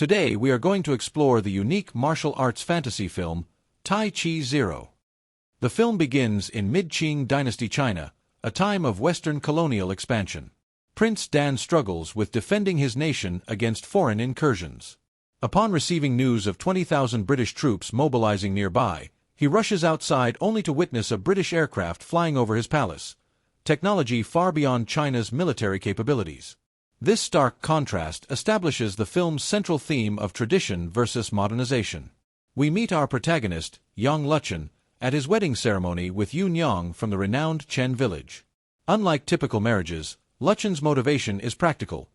Today we are going to explore the unique martial arts fantasy film, Tai Chi Zero. The film begins in mid-Qing dynasty China, a time of Western colonial expansion. Prince Dan struggles with defending his nation against foreign incursions. Upon receiving news of 20,000 British troops mobilizing nearby, he rushes outside only to witness a British aircraft flying over his palace, technology far beyond China's military capabilities. This stark contrast establishes the film's central theme of tradition versus modernization. We meet our protagonist, Yang Luchen, at his wedding ceremony with Yun Yang from the renowned Chen village. Unlike typical marriages, Luchen's motivation is practical,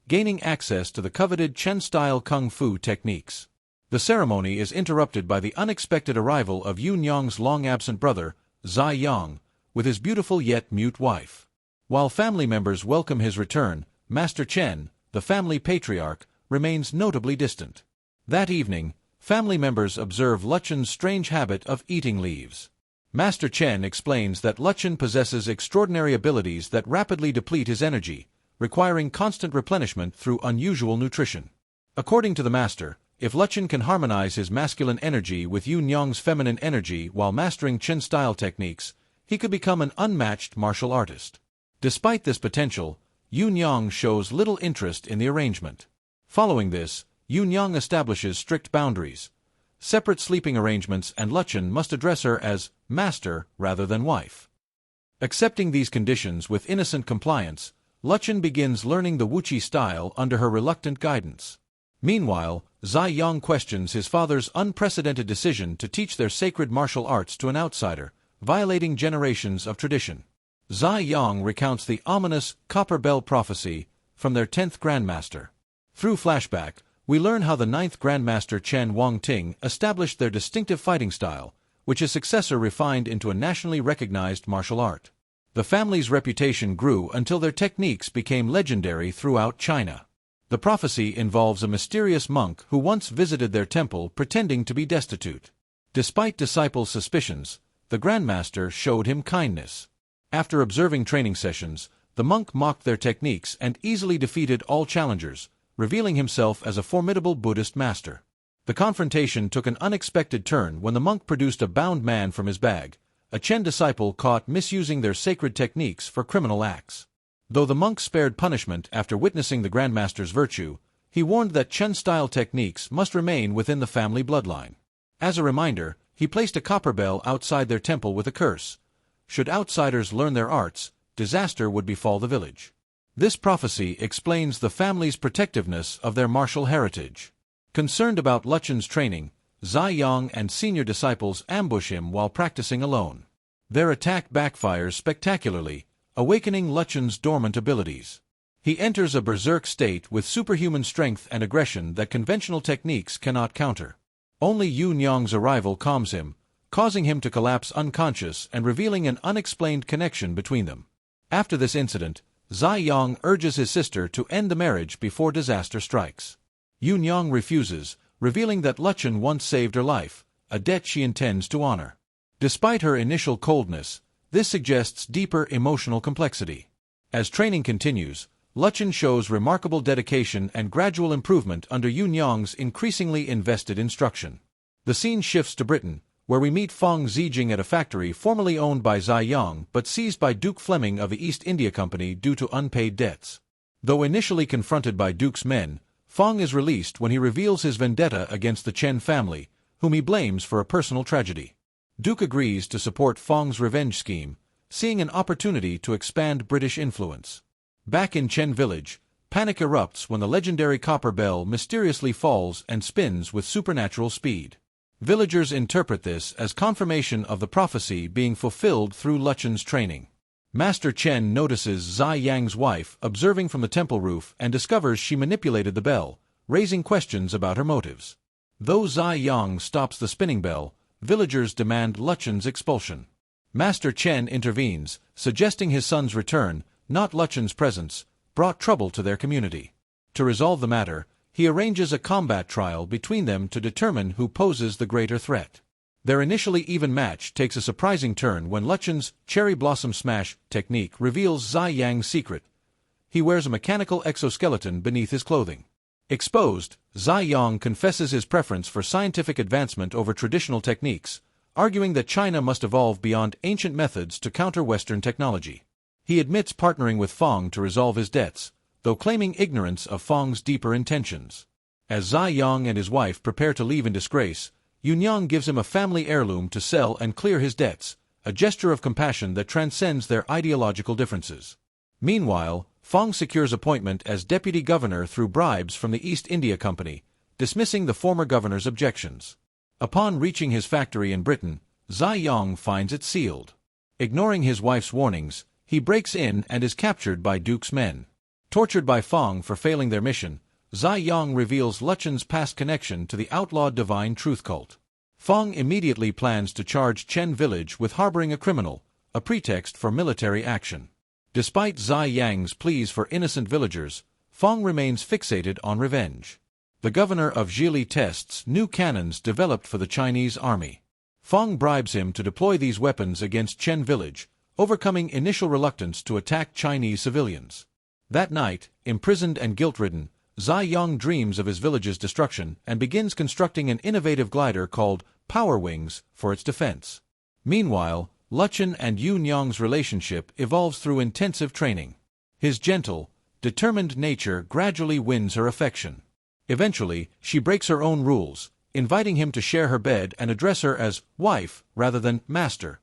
gaining access to the coveted Chen-style kung fu techniques. The ceremony is interrupted by the unexpected arrival of Yun Yang's long-absent brother, Zai Yang, with his beautiful yet mute wife. While family members welcome his return, Master Chen, the family patriarch, remains notably distant. That evening, family members observe Luchen's strange habit of eating leaves. Master Chen explains that Luchen possesses extraordinary abilities that rapidly deplete his energy, requiring constant replenishment through unusual nutrition. According to the master, if Luchen can harmonize his masculine energy with Yun Yang's feminine energy while mastering Chen-style techniques, he could become an unmatched martial artist. Despite this potential, Yun Yang shows little interest in the arrangement. Following this, Yun Yang establishes strict boundaries, separate sleeping arrangements, and Luchen must address her as master rather than wife. Accepting these conditions with innocent compliance, Luchen begins learning the Wuqi style under her reluctant guidance. Meanwhile, Zai Yang questions his father's unprecedented decision to teach their sacred martial arts to an outsider, violating generations of tradition. Zai Yang recounts the ominous Copper Bell prophecy from their 10th Grandmaster. Through flashback, we learn how the 9th Grandmaster Chen Wangting established their distinctive fighting style, which his successor refined into a nationally recognized martial art. The family's reputation grew until their techniques became legendary throughout China. The prophecy involves a mysterious monk who once visited their temple pretending to be destitute. Despite disciples' suspicions, the Grandmaster showed him kindness. After observing training sessions, the monk mocked their techniques and easily defeated all challengers, revealing himself as a formidable Buddhist master. The confrontation took an unexpected turn when the monk produced a bound man from his bag, a Chen disciple caught misusing their sacred techniques for criminal acts. Though the monk spared punishment after witnessing the Grandmaster's virtue, he warned that Chen-style techniques must remain within the family bloodline. As a reminder, he placed a copper bell outside their temple with a curse. Should outsiders learn their arts, disaster would befall the village. This prophecy explains the family's protectiveness of their martial heritage. Concerned about Luchen's training, Zai Yang and senior disciples ambush him while practicing alone. Their attack backfires spectacularly, awakening Luchen's dormant abilities. He enters a berserk state with superhuman strength and aggression that conventional techniques cannot counter. Only Yun Yang's arrival calms him, causing him to collapse unconscious and revealing an unexplained connection between them. After this incident, Zai Yang urges his sister to end the marriage before disaster strikes. Yun Yang refuses, revealing that Luchen once saved her life, a debt she intends to honor. Despite her initial coldness, this suggests deeper emotional complexity. As training continues, Luchen shows remarkable dedication and gradual improvement under Yun Yang's increasingly invested instruction. The scene shifts to Britain, where we meet Fong Zijing at a factory formerly owned by Zai Yang but seized by Duke Fleming of the East India Company due to unpaid debts. Though initially confronted by Duke's men, Fong is released when he reveals his vendetta against the Chen family, whom he blames for a personal tragedy. Duke agrees to support Fong's revenge scheme, seeing an opportunity to expand British influence. Back in Chen village, panic erupts when the legendary copper bell mysteriously falls and spins with supernatural speed. Villagers interpret this as confirmation of the prophecy being fulfilled through Luchen's training. Master Chen notices Zai Yang's wife observing from the temple roof and discovers she manipulated the bell, raising questions about her motives. Though Zai Yang stops the spinning bell, villagers demand Luchen's expulsion. Master Chen intervenes, suggesting his son's return, not Luchen's presence, brought trouble to their community. To resolve the matter, he arranges a combat trial between them to determine who poses the greater threat. Their initially even match takes a surprising turn when Luchen's cherry blossom smash technique reveals Zai Yang's secret. He wears a mechanical exoskeleton beneath his clothing. Exposed, Zai Yang confesses his preference for scientific advancement over traditional techniques, arguing that China must evolve beyond ancient methods to counter Western technology. He admits partnering with Fong to resolve his debts, though claiming ignorance of Fong's deeper intentions. As Zai Yang and his wife prepare to leave in disgrace, Yunyang gives him a family heirloom to sell and clear his debts, a gesture of compassion that transcends their ideological differences. Meanwhile, Fong secures appointment as deputy governor through bribes from the East India Company, dismissing the former governor's objections. Upon reaching his factory in Britain, Zai Yang finds it sealed. Ignoring his wife's warnings, he breaks in and is captured by Duke's men. Tortured by Fong for failing their mission, Zai Yang reveals Luchen's past connection to the outlawed Divine Truth cult. Fong immediately plans to charge Chen village with harboring a criminal, a pretext for military action. Despite Zai Yang's pleas for innocent villagers, Fong remains fixated on revenge. The governor of Zhili tests new cannons developed for the Chinese army. Fong bribes him to deploy these weapons against Chen village, overcoming initial reluctance to attack Chinese civilians. That night, imprisoned and guilt-ridden, Zai Yang dreams of his village's destruction and begins constructing an innovative glider called Power Wings for its defense. Meanwhile, Luchen and Yunyang's relationship evolves through intensive training. His gentle, determined nature gradually wins her affection. Eventually, she breaks her own rules, inviting him to share her bed and address her as wife rather than master,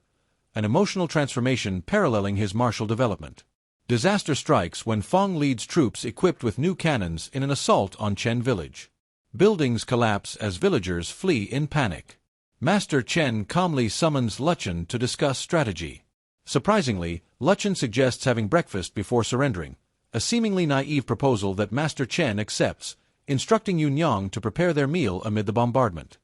an emotional transformation paralleling his martial development. Disaster strikes when Fong leads troops equipped with new cannons in an assault on Chen village. Buildings collapse as villagers flee in panic. Master Chen calmly summons Luchen to discuss strategy. Surprisingly, Luchen suggests having breakfast before surrendering, a seemingly naive proposal that Master Chen accepts, instructing Yunyang to prepare their meal amid the bombardment.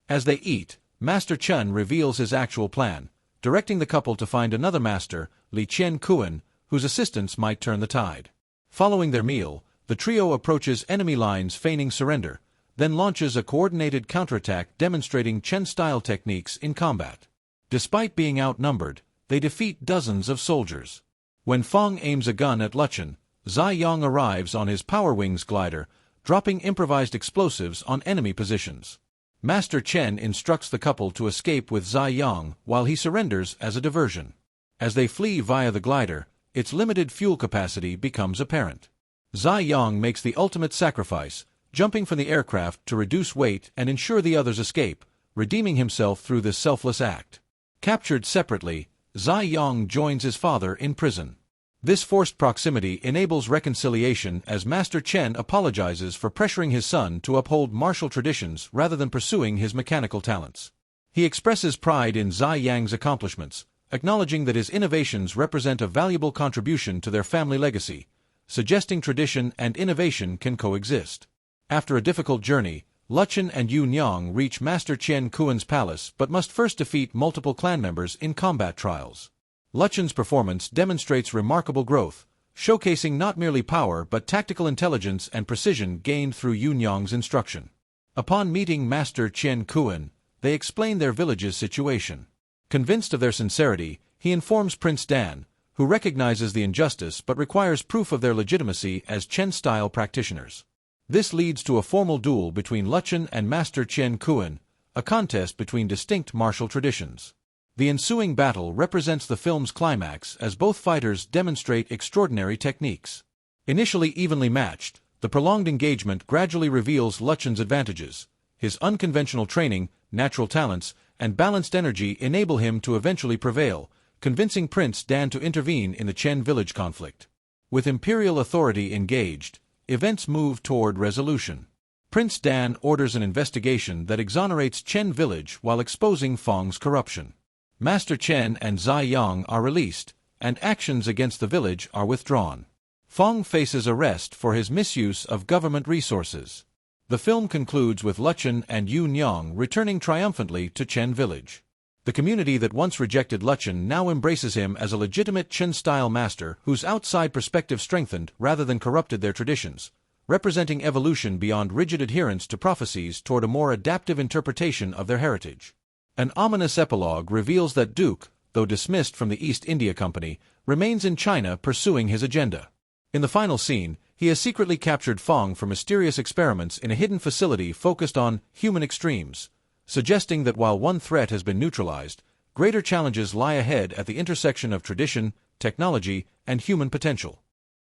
As they eat, Master Chen reveals his actual plan, directing the couple to find another master, Li Qian Kuan, whose assistance might turn the tide. Following their meal, the trio approaches enemy lines feigning surrender, then launches a coordinated counterattack demonstrating Chen-style techniques in combat. Despite being outnumbered, they defeat dozens of soldiers. When Fong aims a gun at Luchen, Zai Yang arrives on his Power Wings glider, dropping improvised explosives on enemy positions. Master Chen instructs the couple to escape with Zai Yang while he surrenders as a diversion. As they flee via the glider, its limited fuel capacity becomes apparent. Zai Yang makes the ultimate sacrifice, jumping from the aircraft to reduce weight and ensure the others escape, redeeming himself through this selfless act. Captured separately, Zai Yang joins his father in prison. This forced proximity enables reconciliation as Master Chen apologizes for pressuring his son to uphold martial traditions rather than pursuing his mechanical talents. He expresses pride in Zai Yang's accomplishments, acknowledging that his innovations represent a valuable contribution to their family legacy, suggesting tradition and innovation can coexist. After a difficult journey, Luchen and Yunyang reach Master Qian Kuan's palace but must first defeat multiple clan members in combat trials. Luchen's performance demonstrates remarkable growth, showcasing not merely power but tactical intelligence and precision gained through Yunyang's instruction. Upon meeting Master Qian Kuan, they explain their village's situation. Convinced of their sincerity, he informs Prince Dan, who recognizes the injustice but requires proof of their legitimacy as Chen-style practitioners. This leads to a formal duel between Luchen and Master Qian Kuan, a contest between distinct martial traditions. The ensuing battle represents the film's climax as both fighters demonstrate extraordinary techniques. Initially evenly matched, the prolonged engagement gradually reveals Luchen's advantages. His unconventional training, natural talents, and balanced energy enable him to eventually prevail, convincing Prince Dan to intervene in the Chen village conflict. With imperial authority engaged, events move toward resolution. Prince Dan orders an investigation that exonerates Chen village while exposing Fong's corruption. Master Chen and Zai Yang are released, and actions against the village are withdrawn. Fong faces arrest for his misuse of government resources. The film concludes with Luchen and Yunyang returning triumphantly to Chen village. The community that once rejected Luchen now embraces him as a legitimate Chen-style master whose outside perspective strengthened rather than corrupted their traditions, representing evolution beyond rigid adherence to prophecies toward a more adaptive interpretation of their heritage. An ominous epilogue reveals that Duke, though dismissed from the East India Company, remains in China pursuing his agenda. In the final scene, he has secretly captured Fong for mysterious experiments in a hidden facility focused on human extremes, suggesting that while one threat has been neutralized, greater challenges lie ahead at the intersection of tradition, technology, and human potential.